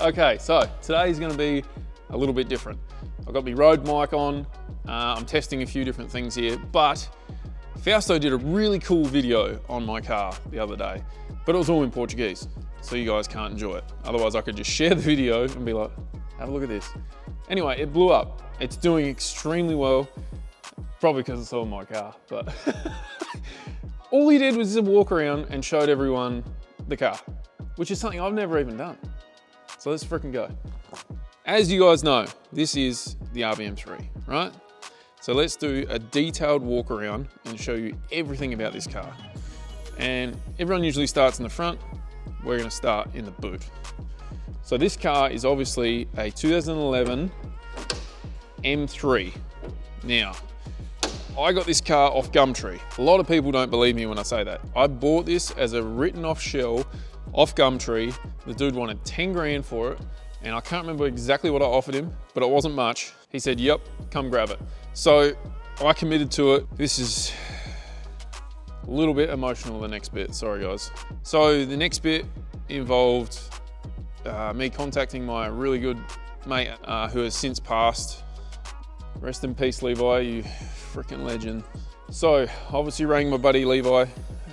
Okay, so today's gonna be a little bit different. I've got my Rode mic on. I'm testing a few different things here, but Fausto did a really cool video on my car the other day, but it was all in Portuguese, so you guys can't enjoy it. Otherwise, I could just share the video and be like, have a look at this. Anyway, it blew up. It's doing extremely well, probably because it's on my car, but all he did was just walk around and showed everyone the car, which is something I've never even done. So let's freaking go. As you guys know, this is the RBM3, right? So let's do a detailed walk around and show you everything about this car. And everyone usually starts in the front. We're gonna start in the boot. So this car is obviously a 2011 M3. Now, I got this car off Gumtree. A lot of people don't believe me when I say that. I bought this as a written off shell off Gumtree. The dude wanted 10 grand for it, and I can't remember exactly what I offered him, but it wasn't much. He said, yep, come grab it. So I committed to it. This is a little bit emotional, the next bit, sorry guys. So the next bit involved me contacting my really good mate who has since passed. Rest in peace, Levi, you freaking legend. So obviously rang my buddy Levi,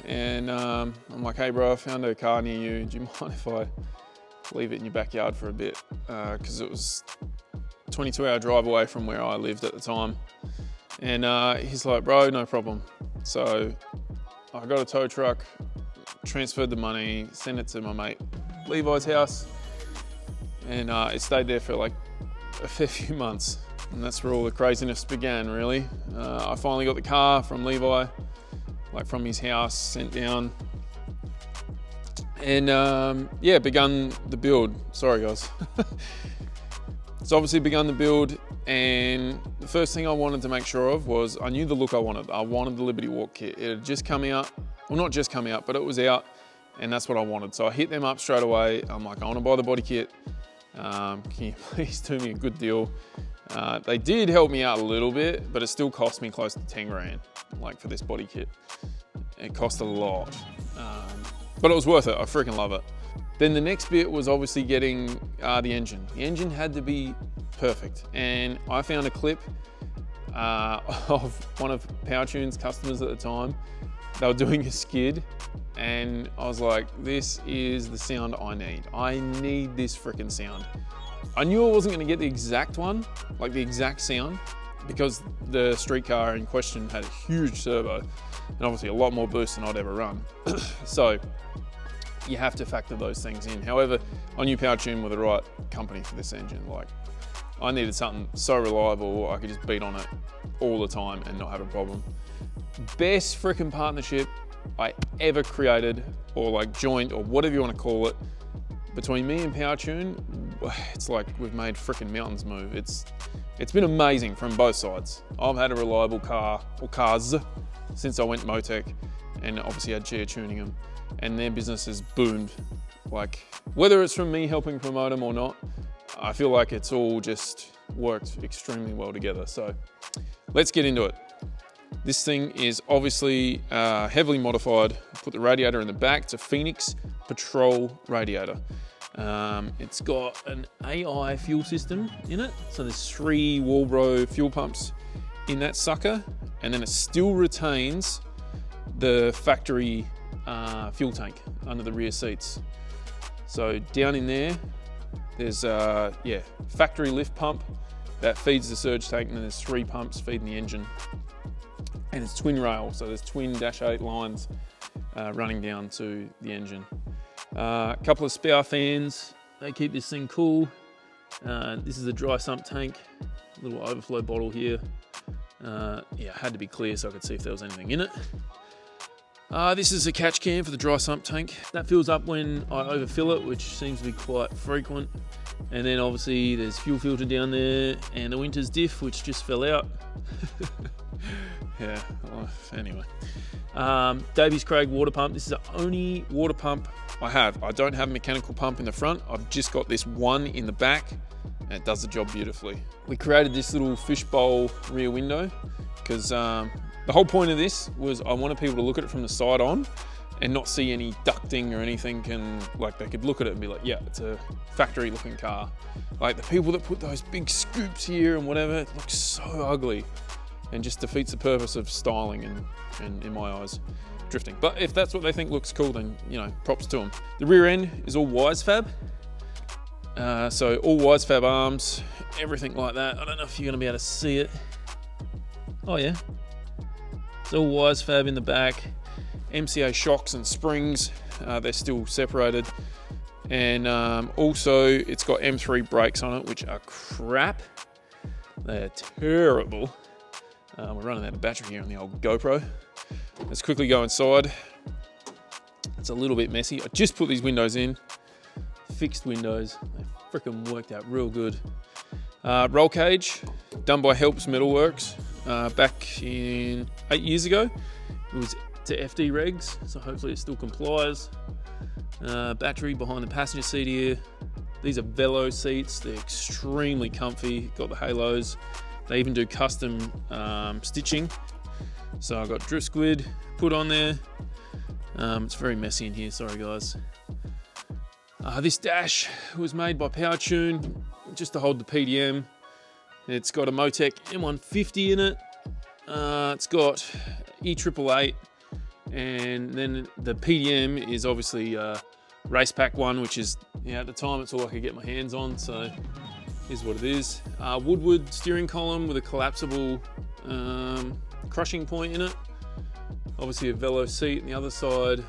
and I'm like, hey bro, I found a car near you. Do you mind if I leave it in your backyard for a bit? Because it was a 22-hour drive away from where I lived at the time. And he's like, bro, no problem. So I got a tow truck, transferred the money, sent it to my mate Levi's house, and it stayed there for like a fair few months. And that's where all the craziness began, really. I finally got the car from Levi, like from his house, sent down. And yeah, begun the build. Sorry guys. It's obviously begun the build, and the first thing I wanted to make sure of was I knew the look I wanted. I wanted the Liberty Walk kit. It had just come out, well not just come out, but it was out, and that's what I wanted. So I hit them up straight away. I'm like, I want to buy the body kit. Can you please do me a good deal? They did help me out a little bit, but it still cost me close to 10 grand, like for this body kit. It cost a lot, but it was worth it. I freaking love it. Then the next bit was obviously getting the engine. The engine had to be perfect, and I found a clip of one of PowerTune's customers at the time. They were doing a skid, and I was like, this is the sound I need. I need this freaking sound. I knew I wasn't gonna get the exact one, like the exact sound, because the street car in question had a huge turbo, and obviously a lot more boost than I'd ever run. So you have to factor those things in. However, I knew PowerTune were the right company for this engine. Like, I needed something so reliable, I could just beat on it all the time and not have a problem. Best freaking partnership I ever created, or like joint, or whatever you want to call it, between me and PowerTune. It's like we've made freaking mountains move. It's been amazing from both sides. I've had a reliable car, or cars, since I went Motec, and obviously had Chia tuning them, and their business has boomed. Like, whether it's from me helping promote them or not, I feel like it's all just worked extremely well together. So let's get into it. This thing is obviously heavily modified. Put the radiator in the back. It's a Phoenix Patrol radiator. It's got an AI fuel system in it. So there's 3 Walbro fuel pumps in that sucker, and then it still retains the factory fuel tank under the rear seats. So down in there, there's yeah, factory lift pump that feeds the surge tank, and then there's 3 pumps feeding the engine. And it's twin rail, so there's twin -8 lines running down to the engine. A couple of spare fans, they keep this thing cool. This is a dry sump tank, little overflow bottle here. Yeah, it had to be clear so I could see if there was anything in it. This is a catch can for the dry sump tank. That fills up when I overfill it, which seems to be quite frequent. And then obviously there's fuel filter down there, and the winter's diff, which just fell out. Yeah, well, anyway. Davies Craig water pump. This is the only water pump I have. I don't have a mechanical pump in the front. I've just got this one in the back, and it does the job beautifully. We created this little fishbowl rear window because the whole point of this was I wanted people to look at it from the side on, and not see any ducting or anything, and like they could look at it and be like, yeah, it's a factory looking car. Like the people that put those big scoops here and whatever, it looks so ugly and just defeats the purpose of styling and in my eyes, drifting. But if that's what they think looks cool, then, you know, props to them. The rear end is all Wisefab. So all Wisefab arms, everything like that. I don't know if you're gonna be able to see it. Oh yeah. It's all Wisefab in the back. MCA shocks and springs, they're still separated. And also it's got M3 brakes on it, which are crap. They're terrible. We're running out of battery here on the old GoPro. Let's quickly go inside. It's a little bit messy. I just put these windows in. Fixed windows. They freaking worked out real good. Roll cage, done by Helps Metalworks. Back in 8 years ago. It was to FD regs, so hopefully it still complies. Battery behind the passenger seat here. These are Velo seats. They're extremely comfy. Got the halos. They even do custom stitching. So I got DriftSquid put on there. It's very messy in here, sorry guys. This dash was made by PowerTune just to hold the PDM. It's got a Motec M150 in it. It's got E88, and then the PDM is obviously race pack one, which is, yeah, at the time it's all I could get my hands on, so here's what it is. Woodward steering column with a collapsible crushing point in it. Obviously a Velo seat on the other side.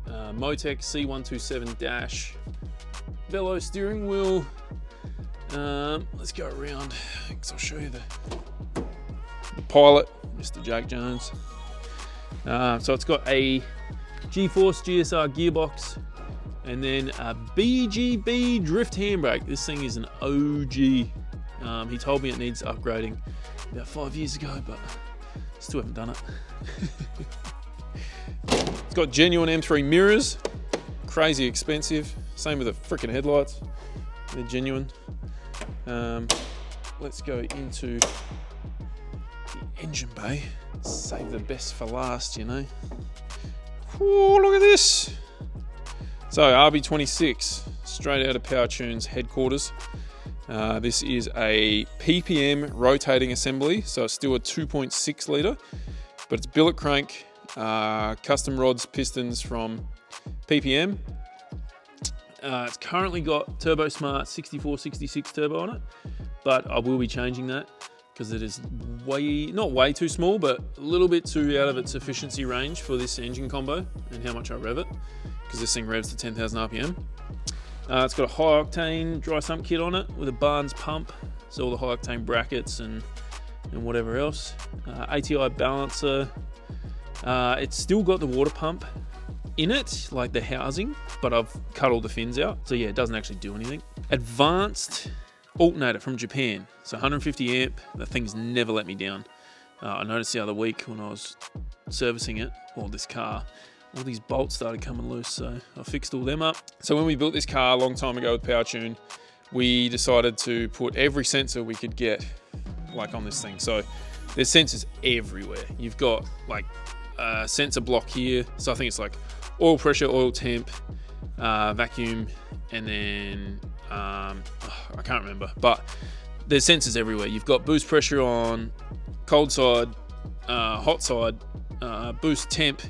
Motec C127 dash. Velo steering wheel. Let's go around, because I'll show you the pilot, Mr. Jake Jones. So it's got a G-Force GSR gearbox, and then a BGB drift handbrake. This thing is an OG. He told me it needs upgrading about 5 years ago, but still haven't done it. It's got genuine M3 mirrors, crazy expensive. Same with the freaking headlights, they're genuine. Let's go into the engine bay. Save the best for last, you know. Ooh, look at this. So RB26, straight out of PowerTune's headquarters. This is a PPM rotating assembly, so it's still a 2.6 litre, but it's billet crank, custom rods, pistons from PPM. It's currently got Turbo Smart 6466 turbo on it, but I will be changing that because it is not way too small, but a little bit too out of its efficiency range for this engine combo and how much I rev it, because this thing revs to 10,000 RPM. It's got a high octane dry sump kit on it with a Barnes pump, so all the high octane brackets and whatever else. ATI balancer. It's still got the water pump in it, like the housing, but I've cut all the fins out, so yeah, it doesn't actually do anything. Advanced alternator from Japan, so 150 amp. The thing's never let me down. I noticed the other week when I was servicing it, or this car, all these bolts started coming loose, so I fixed all them up. So when we built this car a long time ago with PowerTune, we decided to put every sensor we could get like on this thing. So there's sensors everywhere. You've got like a sensor block here, so I think it's like oil pressure, oil temp, vacuum, and then I can't remember, but there's sensors everywhere. You've got boost pressure on cold side, hot side, boost temp,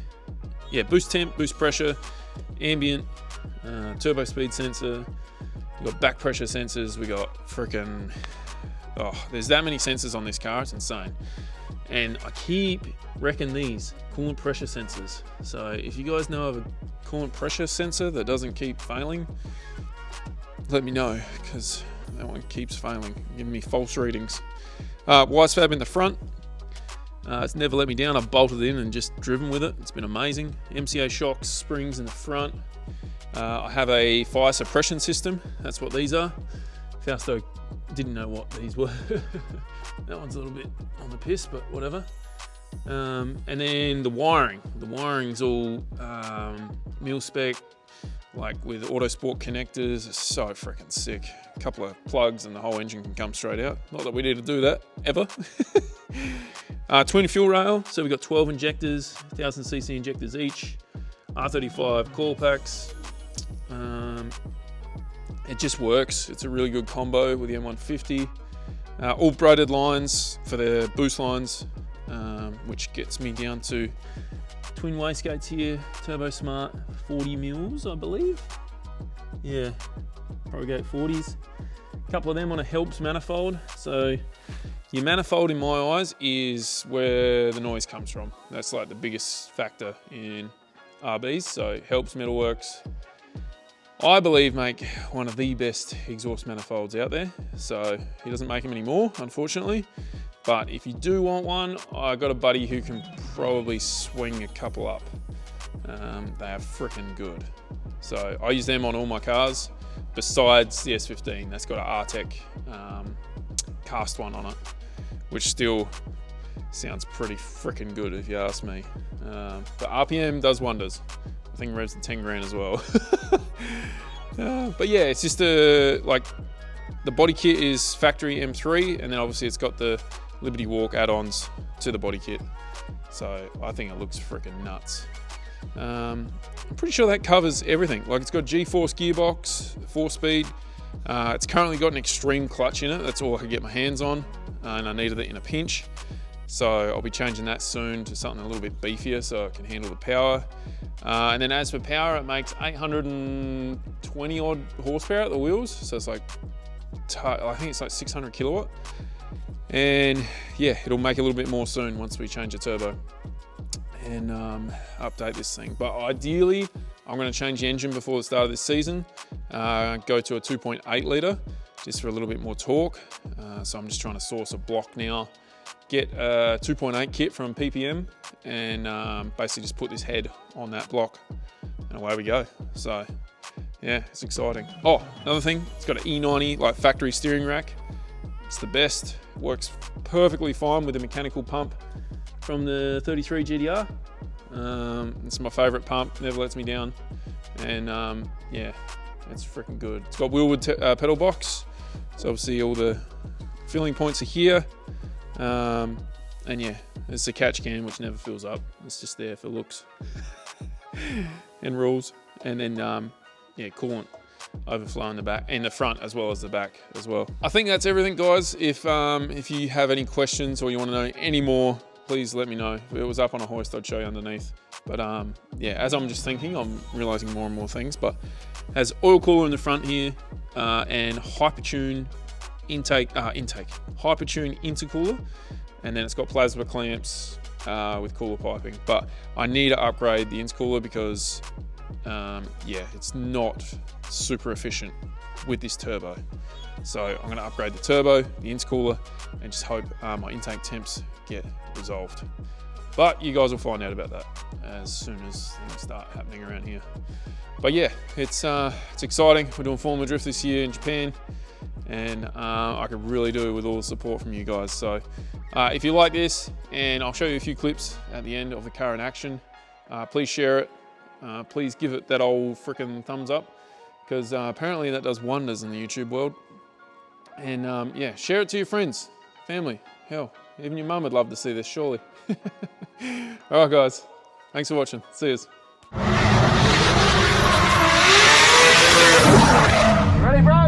boost temp, boost pressure, ambient, turbo speed sensor. We've got back pressure sensors. We got freaking, there's that many sensors on this car, it's insane. And I keep wrecking these coolant pressure sensors. So if you guys know of a coolant pressure sensor that doesn't keep failing, let me know, because that one keeps failing, giving me false readings. Wisefab in the front. It's never let me down. I've bolted in and just driven with it. It's been amazing. MCA shocks, springs in the front. I have a fire suppression system. That's what these are. Fausto didn't know what these were. That one's a little bit on the piss, but whatever. And then the wiring. The wiring's all mil spec, like with Autosport connectors. It's so freaking sick. A couple of plugs and the whole engine can come straight out. Not that we need to do that, ever. Twin fuel rail, so we've got 12 injectors, 1000cc injectors each. R35 coil packs. It just works. It's a really good combo with the M150. All braided lines for the boost lines, which gets me down to twin wastegates here, Turbo Smart 40 mils, I believe. Yeah, Progate 40s. A couple of them on a Helps manifold. So your manifold in my eyes is where the noise comes from. That's like the biggest factor in RBs. So Helps Metalworks, I believe, make one of the best exhaust manifolds out there. So he doesn't make them anymore, unfortunately. But if you do want one, I got a buddy who can probably swing a couple up. They are freaking good. So I use them on all my cars, besides the S15. That's got an Artec cast one on it, which still sounds pretty freaking good if you ask me. But RPM does wonders. I think revs to 10 grand as well. But yeah, it's just like the body kit is factory M3, and then obviously it's got the Liberty Walk add-ons to the body kit. So I think it looks freaking nuts. I'm pretty sure that covers everything. Like, it's got G-force gearbox, 4-speed. It's currently got an extreme clutch in it. That's all I could get my hands on, and I needed it in a pinch. So I'll be changing that soon to something a little bit beefier so it can handle the power. And then as for power, it makes 820 odd horsepower at the wheels. So it's like, I think it's like 600 kilowatt. And yeah, it'll make a little bit more soon once we change the turbo and update this thing. But ideally, I'm going to change the engine before the start of this season. Go to a 2.8 litre just for a little bit more torque. So I'm just trying to source a block now, get a 2.8 kit from PPM, and basically just put this head on that block, and away we go. So yeah, it's exciting. Oh, another thing, it's got an E90 like factory steering rack. It's the best. It works perfectly fine with the mechanical pump from the 33 GTR. It's my favorite pump, never lets me down. And yeah, it's freaking good. It's got wheelwood pedal box. So obviously all the filling points are here. And yeah, it's a catch can which never fills up. It's just there for looks and rules. And then yeah, coolant overflow in the back, in the front as well as the back as well. I think that's everything, guys. If you have any questions or you want to know any more, please let me know. If it was up on a hoist, I'd show you underneath. But yeah, as I'm just thinking, I'm realizing more and more things. But it has oil cooler in the front here, and Hypertune Hypertune intercooler, and then it's got plasma clamps with cooler piping. But I need to upgrade the intercooler because yeah, it's not super efficient with this turbo. So I'm going to upgrade the turbo, the intercooler, and just hope my intake temps get resolved. But you guys will find out about that as soon as things start happening around here. But yeah, it's exciting. We're doing Formula Drift this year in Japan, and I could really do it with all the support from you guys. So if you like this, and I'll show you a few clips at the end of the car in action, please share it. Please give it that old frickin' thumbs up, because apparently that does wonders in the YouTube world. And yeah, share it to your friends, family, hell, even your mum would love to see this, surely. All right, guys, thanks for watching. See yous. Ready, bro?